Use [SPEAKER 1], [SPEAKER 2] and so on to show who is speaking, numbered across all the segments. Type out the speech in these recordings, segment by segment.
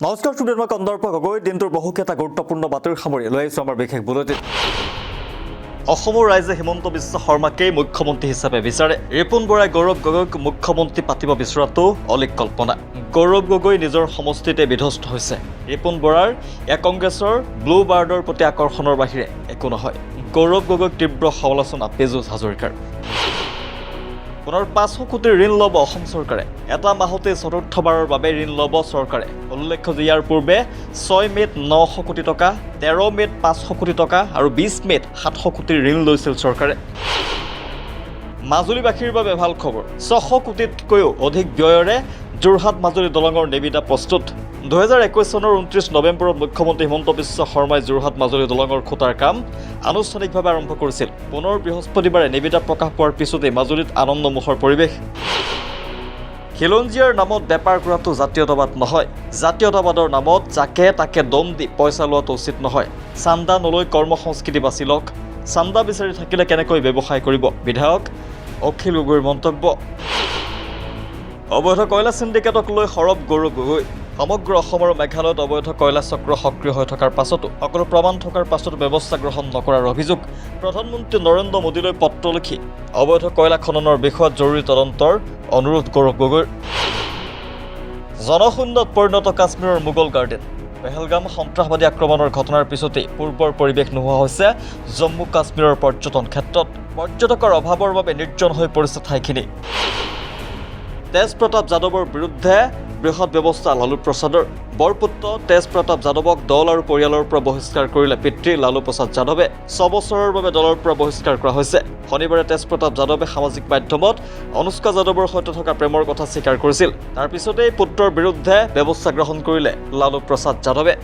[SPEAKER 1] নমস্কাৰ ষ্টুডিঅ'ত মই কন্দৰ্প গগৈ দিনটোৰ বহুকেইটা গুৰুত্বপূৰ্ণ বাতৰি সামৰি লৈ আহিছোঁ আমাৰ বিশেষ বুলেটিন। অসমৰ ৰাইজে হিমন্ত বিশ্ব শৰ্মাকেই মুখ্যমন্ত্ৰী হিচাপে বিচাৰে। ৰিপুণ বৰাই গৌৰৱ গগৈক মুখ্যমন্ত্ৰী পাতিব বিচৰাটো অলিক কল্পনা। গৌৰৱ গগৈ নিজৰ সমষ্টিতে বিধ্বস্ত হৈছে। ৰিপুণ বৰাৰ কংগ্ৰেছৰ ব্লু বাৰ্ডৰ প্ৰতি আকৰ্ষণৰ বাহিৰে একো নহয়। গৌৰৱ গগৈক তীব্ৰ সমালোচনা পীযুষ হাজৰিকাৰ। পুনৰ 500 কোটি ঋণ ল'ব অসম চৰকাৰে। এটা মাহতে চতুৰ্থবাৰৰ বাবে ঋণ ল'ব চৰকাৰে। উল্লেখ্য যে ইয়াৰ পূৰ্বে 6 মে'ত 900 কোটি টকা, 13 মে'ত 500 কোটি টকা আৰু 20 মে'ত 700 কোটি ঋণ লৈছিল চৰকাৰে। মাজুলীবাসীৰ বাবে ভাল খবৰ। 600 কোটিতকৈও অধিক ব্যয়েৰে যোৰহাট মাজুলী দলঙৰ নিবিদা প্ৰস্তুত। 2021 চনৰ 29 নৱেম্বৰত মুখ্যমন্ত্ৰী হিমন্ত বিশ্ব শৰ্মাই যোৰহাট মাজুলী দলঙৰ খুঁটাৰ কাম আনুষ্ঠানিকভাৱে আৰম্ভ কৰিছিল। পুনৰ বৃহস্পতিবাৰে নিবিদা প্ৰকাশ পোৱাৰ পিছতেই মাজুলীত আনন্দমুখৰ পৰিৱেশ। খিলঞ্জীয়াৰ নামত বেপাৰ কৰাটো জাতীয়তাবাদ নহয়। জাতীয়তাবাদৰ নামত যাকে তাকে দম দি পইচা লোৱাটো উচিত নহয়। চান্দা নলৈ কৰ্মসংস্কৃতি বাছি লওক। চান্দা বিচাৰি থাকিলে কেনেকৈ ব্যৱসায় কৰিব, বিধায়ক অখিল গগৈৰ মন্তব্য। অবৈধ কয়লা চিণ্ডিকেটক লৈ সৰব গৌৰৱ গগৈ। সমগ্ৰ অসম আৰু মেঘালয়ত অবৈধ কয়লা চক্ৰ সক্ৰিয় হৈ থকাৰ পাছতো সকলো প্ৰমাণ থকাৰ পাছতো ব্যৱস্থা গ্ৰহণ নকৰাৰ অভিযোগ। প্ৰধানমন্ত্ৰী নৰেন্দ্ৰ মোদীলৈ পত্ৰ লিখি অবৈধ কয়লা খননৰ বিষয়ত জৰুৰী তদন্তৰ অনুৰোধ গৌৰৱ গগৈৰ। জনশূন্যত পৰিণত কাশ্মীৰৰ মোগল গাৰ্ডেন। পেহেলগাম সন্ত্ৰাসবাদী আক্ৰমণৰ ঘটনাৰ পিছতেই পূৰ্বৰ পৰিৱেশ নোহোৱা হৈছে জম্মু কাশ্মীৰৰ পৰ্যটন ক্ষেত্ৰত। পৰ্যটকৰ অভাৱৰ বাবে নিৰ্জন হৈ পৰিছে ঠাইখিনি। তেজ প্ৰতাপ যাদৱৰ বিৰুদ্ধে বৃহৎ ব্যৱস্থা লালু প্ৰসাদৰ। বৰপুত্ৰ তেজ প্ৰতাপ যাদৱক দল আৰু পৰিয়ালৰ পৰা বহিষ্কাৰ কৰিলে পিতৃ লালু প্ৰসাদ যাদৱে। 6 বছৰৰ বাবে দলৰ পৰা বহিষ্কাৰ কৰা হৈছে। শনিবাৰে তেজ প্ৰতাপ যাদৱে সামাজিক মাধ্যমত অনুষ্কা যাদৱৰ সৈতে থকা প্ৰেমৰ কথা স্বীকাৰ কৰিছিল। তাৰ পিছতেই পুত্ৰৰ বিৰুদ্ধে ব্যৱস্থা গ্ৰহণ কৰিলে লালু প্ৰসাদ যাদৱে।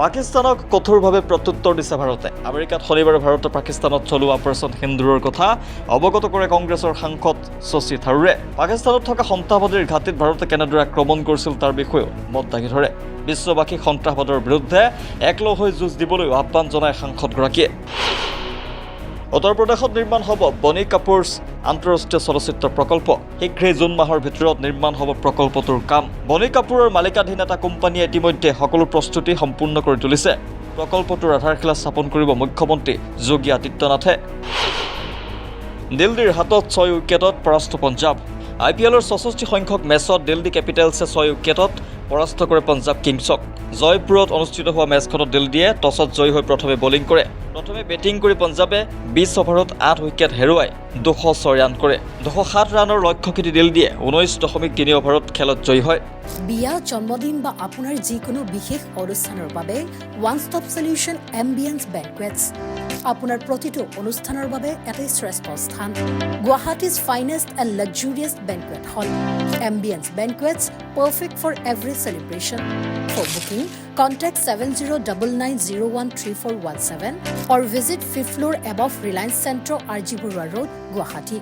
[SPEAKER 1] পাকিস্তানক কঠোৰভাৱে প্ৰত্যুত্তৰ দিছে ভাৰতে। আমেৰিকাত শনিবাৰে ভাৰতে পাকিস্তানত চলোৱা অপাৰেশ্যন সিন্দুৰৰ কথা অৱগত কৰে কংগ্ৰেছৰ সাংসদ শশী থাৰুৰে। পাকিস্তানত থকা সন্ত্ৰাসবাদীৰ ঘাটিত ভাৰতে কেনেদৰে আক্ৰমণ কৰিছিল তাৰ বিষয়েও মত দাঙি ধৰে। বিশ্ববাসীক সন্ত্ৰাসবাদৰ বিৰুদ্ধে একলগ হৈ যুঁজ দিবলৈ আহ্বান জনায় সাংসদগৰাকীয়ে। উত্তৰ প্ৰদেশত নিৰ্মাণ হ'ব বনি কাপুৰছ আন্তঃৰাষ্ট্ৰীয় চলচ্চিত্ৰ প্ৰকল্প। শীঘ্ৰেই জুন মাহৰ ভিতৰত নিৰ্মাণ হ'ব প্ৰকল্পটোৰ কাম। বনি কাপুৰৰ মালিকাধীন এটা কোম্পানীয়ে ইতিমধ্যে সকলো প্ৰস্তুতি সম্পূৰ্ণ কৰি তুলিছে। প্ৰকল্পটোৰ আধাৰশিলা স্থাপন কৰিব মুখ্যমন্ত্ৰী যোগী আদিত্যনাথে। দিল্লীৰ হাতত 6 উইকেটত পৰাস্ত পঞ্জাৱ। IPLৰ 64 সংখ্যক মেচত দিল্লী কেপিটেলছে 6 উইকেটত পৰাস্ত কৰে পঞ্জাৱ কিংছক। জয়পুৰত অনুষ্ঠিত হোৱা মেচখনত দিল্লীয়ে টছত জয়ী হৈ প্ৰথমে বলিং কৰে। প্ৰথমে বেটিং কৰি পঞ্জাৱে 20 অভাৰত 8 উইকেট হেৰুৱাই 206 ৰান কৰে। 207 ৰানৰ লক্ষ্য খেদি দিল্লীয়ে 19.3 অভাৰত খেলত জয়ী হয়।
[SPEAKER 2] বিয়া, জন্মদিন বা আপোনাৰ যিকোনো বিশেষ অনুষ্ঠানৰ বাবে one stop solution ambience banquets. আপোনাৰ প্ৰতিটো অনুষ্ঠানৰ বাবে এটাই শ্ৰেষ্ঠ স্থান। Guwahati's finest and luxurious banquet hall. Ambience banquets, perfect for every celebration. For booking, contact 7099013417 or visit 5th floor above Reliance Centro, RG Burwa Road, Guwahati.